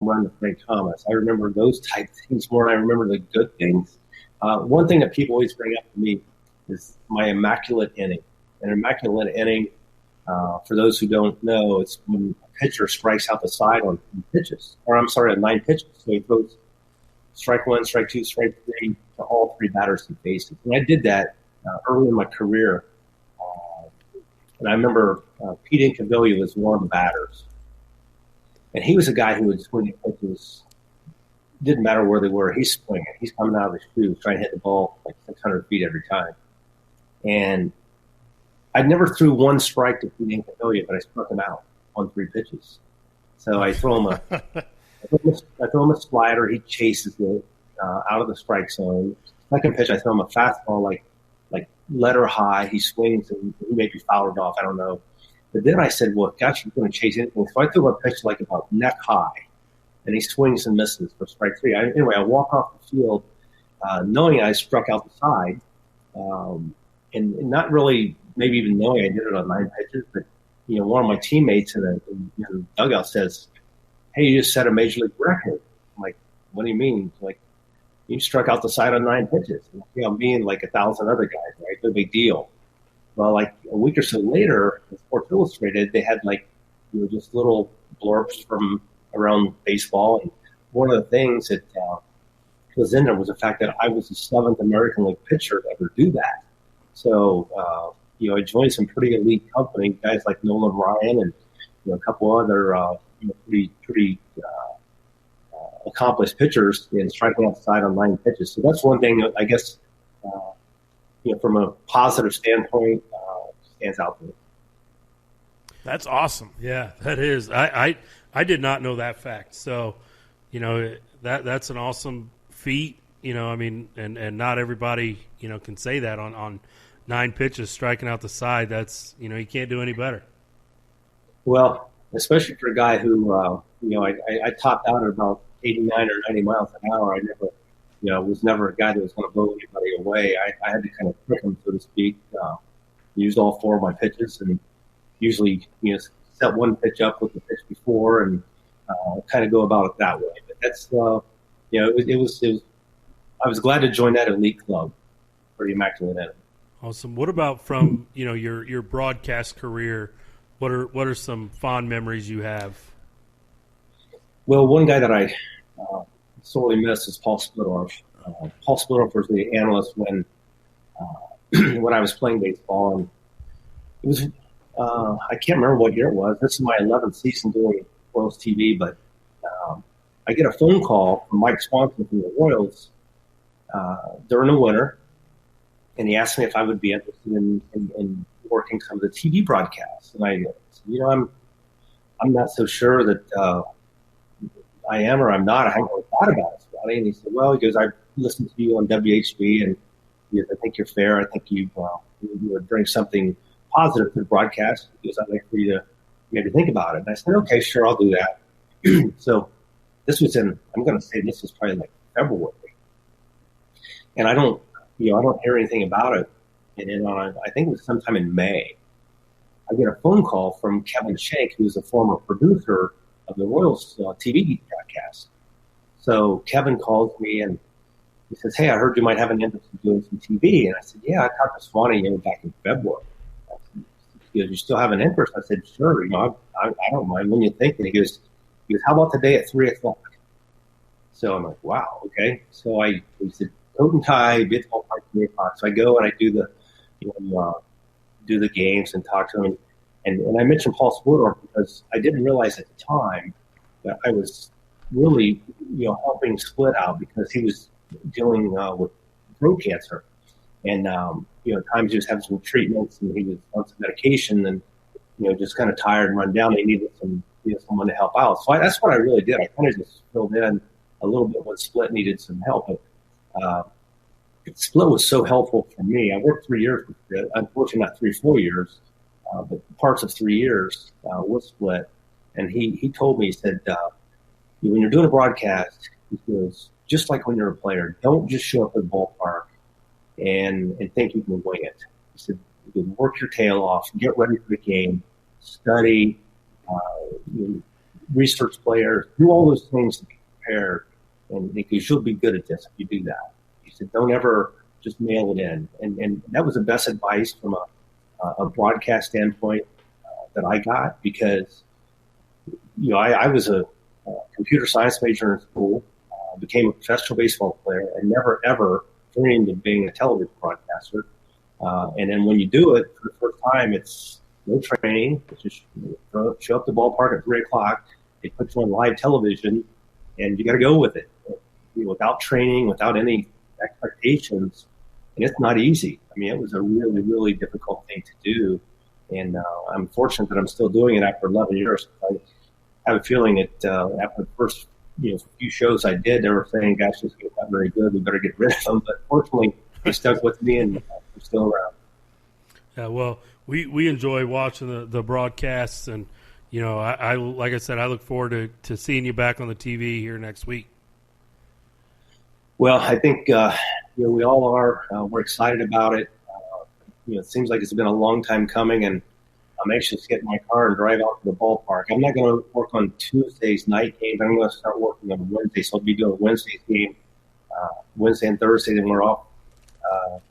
run to Frank Thomas. I remember those type things more than I remember the good things. One thing that people always bring up to me is my immaculate inning. An immaculate inning, for those who don't know, it's when a pitcher strikes out the side on pitches, or I'm sorry, on 9 pitches. So he throws strike 1, strike 2, strike 3 to all 3 batters he faces. And I did that early in my career. And I remember Pete Incaviglia was one of the batters. And he was a guy who would swing at pitches. Didn't matter where they were. He's swinging. He's coming out of his shoes trying to hit the ball like 600 feet every time. And I never threw one strike to Pete Incaviglia, but I struck him out on 3 pitches. So I throw him a slider. He chases it out of the strike zone. Second pitch, I throw him a fastball like letter high. He swings and he may be fouled off. I don't know. But then I said, well, gosh, he's going to chase anything. So I threw a pitch like about neck high, and he swings and misses for strike 3. Anyway, I walk off the field knowing I struck out the side, and not really maybe even knowing I did it on 9 pitches. But, one of my teammates in the dugout says, hey, you just set a major league record. I'm like, what do you mean? Like, you struck out the side on 9 pitches. I'm being like 1,000 other guys, right? No big deal. Well, like a week or so later, in Sports Illustrated, they had just little blurbs from around baseball. And one of the things that was in there was the fact that I was the 7th American League pitcher to ever do that. So, I joined some pretty elite company, guys like Nolan Ryan and a couple other pretty accomplished pitchers in striking outside on 9 pitches. So that's one thing that I guess, from a positive standpoint, stands out to me. That's awesome. Yeah, that is. I did not know that fact. So, that's an awesome feat. And not everybody, can say that on 9 pitches striking out the side. That's, you can't do any better. Well, especially for a guy who, I topped out at about 89 or 90 miles an hour. I never, was never a guy that was going to blow anybody away. I had to kind of trick him, so to speak. Used all 4 of my pitches and usually, set one pitch up with the pitch before and kind of go about it that way. But that's, it was. I was glad to join that elite club for the Immaculate Inning. Awesome. What about from your broadcast career? What are some fond memories you have? Well, one guy that I sorely miss is Paul Splittorff. Paul Splittorff was the analyst when I was playing baseball, and it was I can't remember what year it was. This is my 11th season doing Royals TV, but I get a phone call from Mike Swanson from the Royals during the winter, and he asked me if I would be interested in working some of the TV broadcasts. And I said, I'm not so sure that I am or I'm not. I haven't really thought about it, Scotty. And he said, well, he goes, I listened to you on WHB, and I think you're fair. I think you would bring something positive to the broadcast. He goes, I'd like for you to maybe think about it. And I said, okay, sure, I'll do that. So this was I'm going to say this was probably like February. And I don't hear anything about it. And then I think it was sometime in May, I get a phone call from Kevin Shank, who's a former producer of the Royals TV broadcast. So Kevin calls me and he says, hey, I heard you might have an interest in doing some TV. And I said, yeah, I talked to Swanee back in February. He goes, you still have an interest? I said, sure. I don't mind. When you think? And he goes, how about today at 3:00? So I'm like, wow, okay. So he said, coat and tie, be at the ballpark at 3:00. So I go and I do the games and talk to him. And I mentioned Paul Splittorff because I didn't realize at the time that I was really, helping Split out because he was dealing with throat cancer. And, at times he was having some treatments and he was on some medication and, just kind of tired and run down. They needed someone to help out. So that's what I really did. I kind of just filled in a little bit when Split needed some help. But Split was so helpful for me. I worked 3 years with Split. Unfortunately, not 3-4 years, but parts of 3 years with Split. And he told me, he said, when you're doing a broadcast, he goes, just like when you're a player, don't just show up at the ballpark and think you can wing it. He said, you can work your tail off, get ready for the game, study, research players, do all those things to be prepared, and because you'll be good at this if you do that. He said, don't ever just mail it in. And that was the best advice from a broadcast standpoint that I got, because, I was a computer science major in school, became a professional baseball player, and never, ever dreamed of being a television broadcaster. And then when you do it for the first time, it's no training. It's just show up to the ballpark at 3 o'clock. They put you on live television, and you got to go with it. Without training, without any expectations, and it's not easy. I mean, it was a really, really difficult thing to do, and I'm fortunate that I'm still doing it after 11 years. I have a feeling that after the first few shows I did, they were saying, "Gosh, this guy's not very good. We better get rid of him." But fortunately, they stuck with me, and I'm still around. Yeah, well, we enjoy watching the broadcasts, and I like I said, I look forward to seeing you back on the TV here next week. Well, I think we all are. We're excited about it. It seems like it's been a long time coming, and I'm anxious to get in my car and drive out to the ballpark. I'm not going to work on Tuesday's night games. I'm going to start working on Wednesday, so I'll be doing Wednesday's game Wednesday and Thursday, then we're off.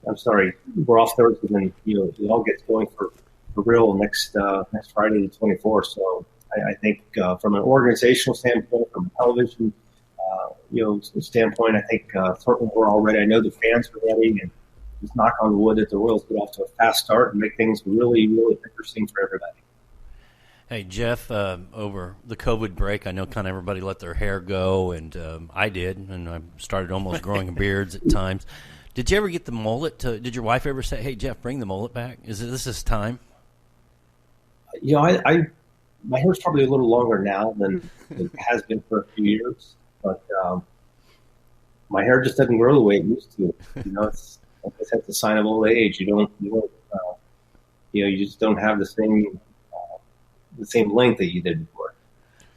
We're off Thursday, and it all gets going for real next Friday, the 24th. So I think from an organizational standpoint, from a television standpoint, I think certainly we're all ready. I know the fans are ready, and just knock on wood that the Royals get off to a fast start and make things really, really interesting for everybody. Hey, Jeff, over the COVID break, I know kind of everybody let their hair go, and I did, and I started almost growing beards at times. Did you ever get the mullet? Did your wife ever say, "Hey, Jeff, bring the mullet back"? This is time? My hair's probably a little longer now than it has been for a few years, but my hair just doesn't grow the way it used to. It's I guess that's a sign of old age. You just don't have the same length that you did before.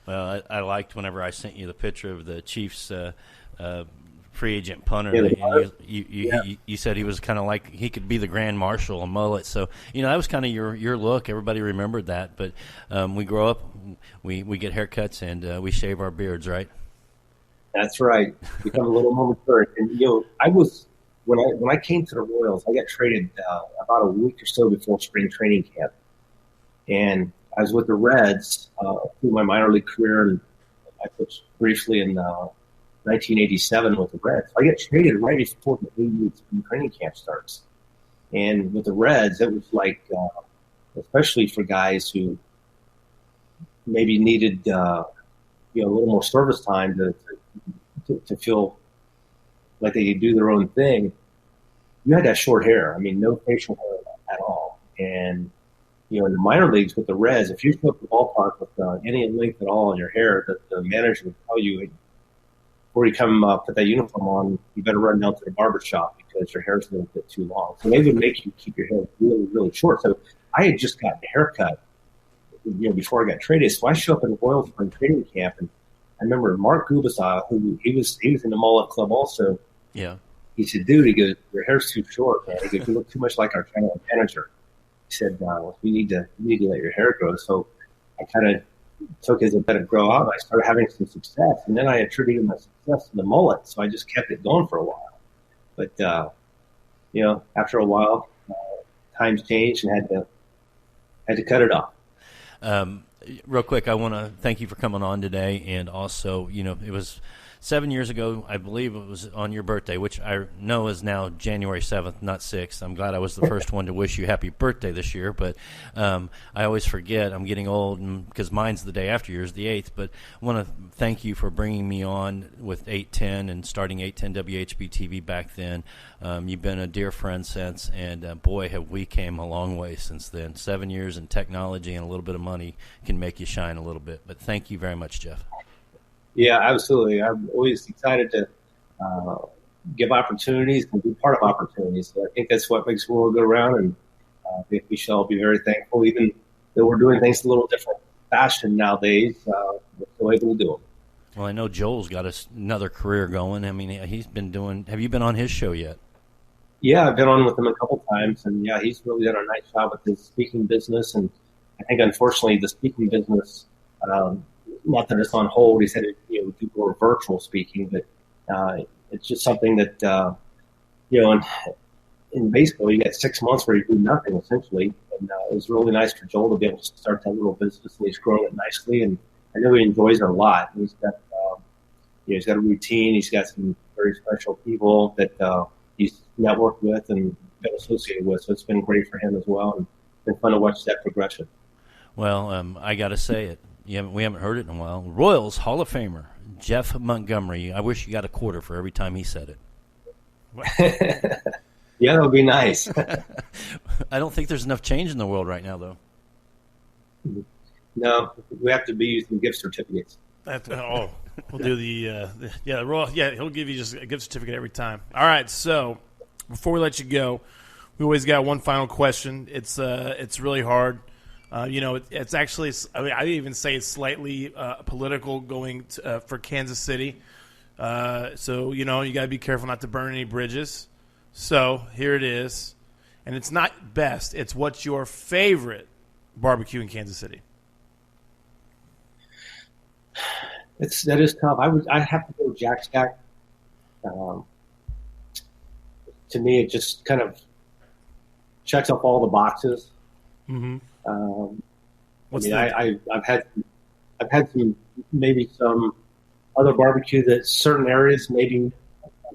Well, I liked whenever I sent you the picture of the Chiefs free agent punter. You said he was kind of like he could be the grand marshal, a mullet. So that was kind of your look. Everybody remembered that. But we grow up, we get haircuts, and we shave our beards, right? That's right. Become a little more mature. And I was when I came to the Royals, I got traded about a week or so before spring training camp, and I was with the Reds through my minor league career, and I pitched briefly in 1987 with the Reds. I get traded right before the 8-week spring training camp starts. And with the Reds, it was like, especially for guys who maybe needed a little more service time to feel like they could do their own thing, you had to have short hair. I mean, no facial hair at all. And in the minor leagues with the Reds, if you show up at the ballpark with any length at all in your hair, the manager would tell you, before you come put that uniform on, you better run down to the barber shop because your hair's a little bit too long. So they would make you keep your hair really, really short. So I had just gotten a haircut, before I got traded. So I show up in the Royals spring training camp, and I remember Mark Gubicza, who he was in the mullet club also. Yeah. He said, "Dude," he goes, "your hair's too short, man." He goes, "You look too much like our general manager." He said, "We need to let your hair grow." So I kind of took it as let it grow out, and I started having some success. And then I attributed my success to the mullet, so I just kept it going for a while. But after a while, times changed, and had to cut it off. Real quick, I want to thank you for coming on today, and also, it was 7 years ago, I believe it was on your birthday, which I know is now January 7th, not 6th. I'm glad I was the first one to wish you happy birthday this year, but I always forget. I'm getting old because mine's the day after yours, the 8th, but I want to thank you for bringing me on with 810 and starting 810 WHB TV back then. You've been a dear friend since, and boy, have we came a long way since then. 7 years in technology and a little bit of money can make you shine a little bit, but thank you very much, Jeff. Yeah, absolutely. I'm always excited to give opportunities and be part of opportunities. So I think that's what makes the world go around, and I think we shall be very thankful, even though we're doing things a little different fashion nowadays. We're still able to do them. Well, I know Joel's got another career going. I mean, he's been doing – have you been on his show yet? Yeah, I've been on with him a couple times, and, yeah, he's really done a nice job with his speaking business. And I think, unfortunately, the speaking business not that it's on hold. He said it do more virtual speaking, but it's just something that in baseball, you get 6 months where you do nothing essentially, and it was really nice for Joel to be able to start that little business, and he's growing it nicely, and I know he enjoys it a lot. He's got he's got a routine. He's got some very special people that he's networked with and been associated with, so it's been great for him as well, and it's been fun to watch that progression. Well, I got to say it. We haven't heard it in a while. Royals Hall of Famer Jeff Montgomery. I wish you got a quarter for every time he said it. Yeah, that would be nice. I don't think there's enough change in the world right now, though. No, we have to be using gift certificates. We'll do he'll give you just a gift certificate every time. All right, so before we let you go, we always got one final question. It's really hard. It's actually, I even say it's slightly political going for Kansas City. So, you got to be careful not to burn any bridges. So here it is. And it's not best. It's what's your favorite barbecue in Kansas City? That is tough. I'd have to go Jack Stack. To me, it just kind of checks off all the boxes. Mm-hmm. I've had some other barbecue that certain areas maybe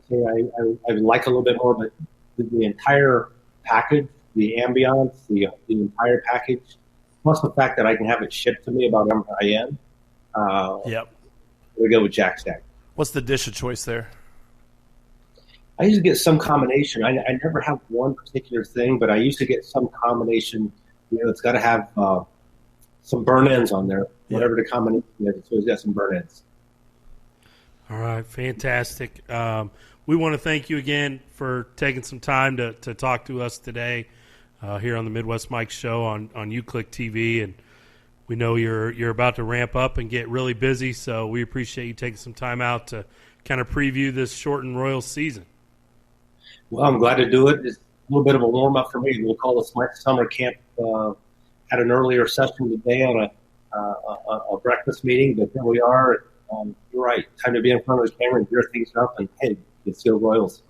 I like a little bit more, but the entire package, the ambiance, the entire package, plus the fact that I can have it shipped to me about wherever I am. Yep. We go with Jack Stack. What's the dish of choice there? I usually get some combination. I never have one particular thing, but I used to get some combination. It's got to have some burn ends on there. Yeah. Whatever the combination is, it's always got some burn ends. All right, fantastic. We want to thank you again for taking some time to talk to us today here on the Midwest Mike Show on UClick TV, and we know you're about to ramp up and get really busy, so we appreciate you taking some time out to kind of preview this shortened Royals season. Well, I'm glad to do it. It's a little bit of a warm-up for me. We'll call this my summer camp. Had an earlier session today on a breakfast meeting, but here we are. You're right. Time to be in front of the camera and gear things up, and hey, let's go Royals.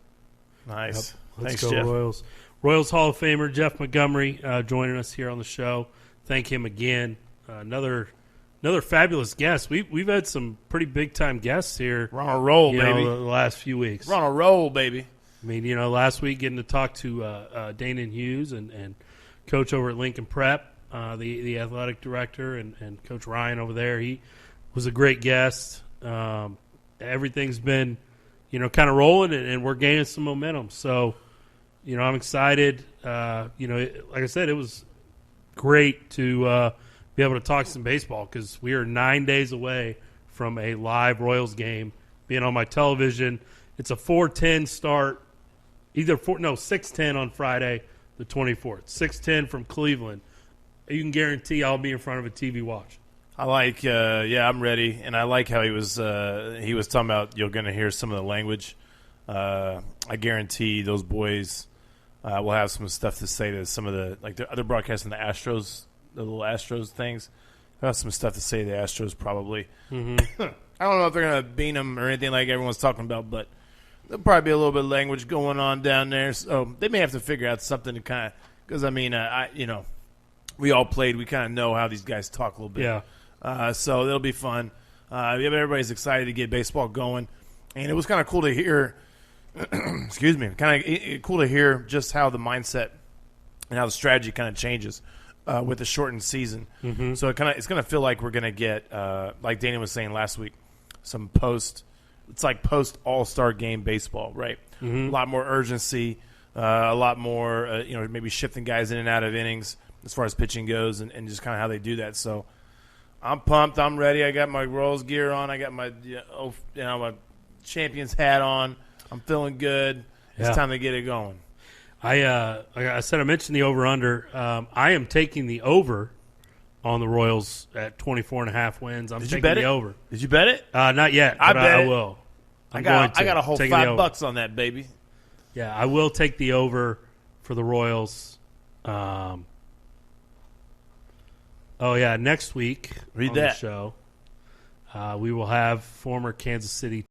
Nice. Yep. Let's Thanks, go Jeff. Royals. Royals Hall of Famer Jeff Montgomery joining us here on the show. Thank him again. Another fabulous guest. We've had some pretty big time guests here. We're on a roll, baby. The last few weeks. We're on a roll, baby. I mean, last week getting to talk to Dana Hughes and Coach over at Lincoln Prep, the athletic director, and Coach Ryan over there. He was a great guest. Everything's been, kind of rolling, and we're gaining some momentum. So, I'm excited. Like I said, it was great to be able to talk some baseball because we are 9 days away from a live Royals game being on my television. It's a 4:10 start, 6:10 on Friday the 24th, 6:10 from Cleveland. You can guarantee I'll be in front of a TV watch. I like, I'm ready, and I like how he was talking about you're going to hear some of the language. I guarantee those boys will have some stuff to say to some of the other broadcasts in the Astros, the little Astros things. They'll have some stuff to say to the Astros probably. Mm-hmm. I don't know if they're going to beat them or anything like everyone's talking about, but there'll probably be a little bit of language going on down there. So they may have to figure out something to kind of – because, we all played. We kind of know how these guys talk a little bit. Yeah. So it'll be fun. Everybody's excited to get baseball going. And it was kind of cool to hear excuse me, kind of cool to hear just how the mindset and how the strategy kind of changes with the shortened season. Mm-hmm. So it's going to feel like we're going to get, like Danny was saying last week, some post All-Star game baseball, right? Mm-hmm. A lot more urgency, a lot more, maybe shifting guys in and out of innings as far as pitching goes, and just kind of how they do that. So I'm pumped. I'm ready. I got my Royals gear on. I got my my Champions hat on. I'm feeling good. It's time to get it going. Like I said, I mentioned the over-under. I am taking the over on the Royals at 24.5 wins. I'm taking the over. Did you bet it? Not yet, but I will. I got a whole $5 on that, baby. Yeah, I will take the over for the Royals. Next week Read on that. the show, We will have former Kansas City